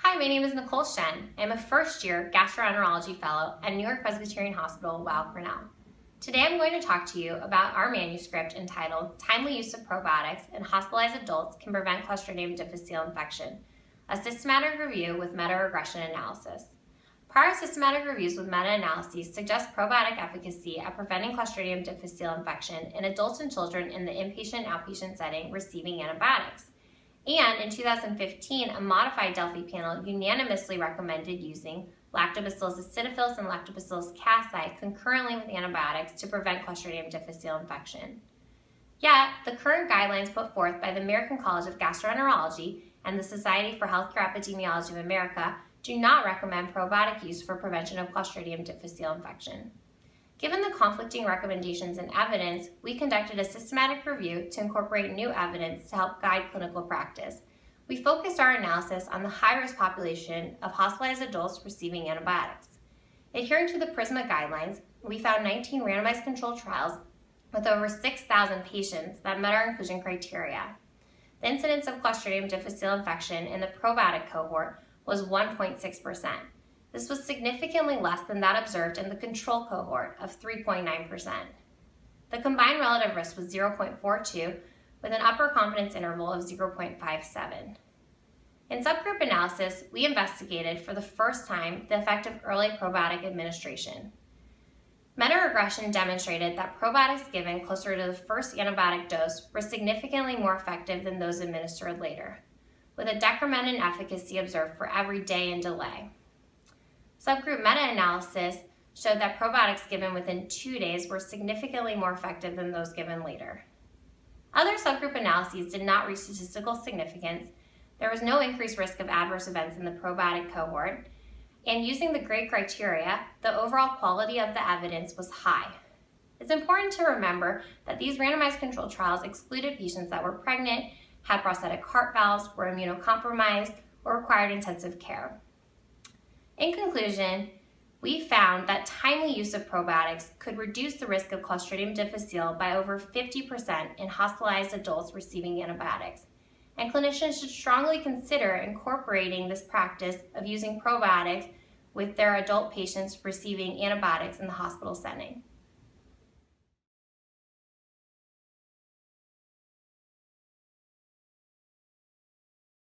Hi, my name is Nicole Shen. I'm a first-year gastroenterology fellow at New York Presbyterian Hospital, Weill Cornell. Today I'm going to talk to you about our manuscript entitled Timely Use of Probiotics in Hospitalized Adults Can Prevent Clostridium difficile Infection, a systematic review with meta-regression analysis. Prior systematic reviews with meta-analyses suggest probiotic efficacy at preventing Clostridium difficile infection in adults and children in the inpatient-outpatient setting receiving antibiotics. And in 2015, a modified Delphi panel unanimously recommended using Lactobacillus acidophilus and Lactobacillus casei concurrently with antibiotics to prevent Clostridium difficile infection. Yet, the current guidelines put forth by the American College of Gastroenterology and the Society for Healthcare Epidemiology of America do not recommend probiotic use for prevention of Clostridium difficile infection. Given the conflicting recommendations and evidence, we conducted a systematic review to incorporate new evidence to help guide clinical practice. We focused our analysis on the high-risk population of hospitalized adults receiving antibiotics. Adhering to the PRISMA guidelines, we found 19 randomized controlled trials with over 6,000 patients that met our inclusion criteria. The incidence of Clostridium difficile infection in the probiotic cohort was 1.6%. This was significantly less than that observed in the control cohort of 3.9%. The combined relative risk was 0.42 with an upper confidence interval of 0.57. In subgroup analysis, we investigated for the first time the effect of early probiotic administration. Meta-regression demonstrated that probiotics given closer to the first antibiotic dose were significantly more effective than those administered later, with a decrement in efficacy observed for every day in delay. Subgroup meta-analysis showed that probiotics given within 2 days were significantly more effective than those given later. Other subgroup analyses did not reach statistical significance. There was no increased risk of adverse events in the probiotic cohort, and using the GRADE criteria, the overall quality of the evidence was high. It's important to remember that these randomized controlled trials excluded patients that were pregnant, had prosthetic heart valves, were immunocompromised, or required intensive care. In conclusion, we found that timely use of probiotics could reduce the risk of Clostridium difficile by over 50% in hospitalized adults receiving antibiotics, and clinicians should strongly consider incorporating this practice of using probiotics with their adult patients receiving antibiotics in the hospital setting.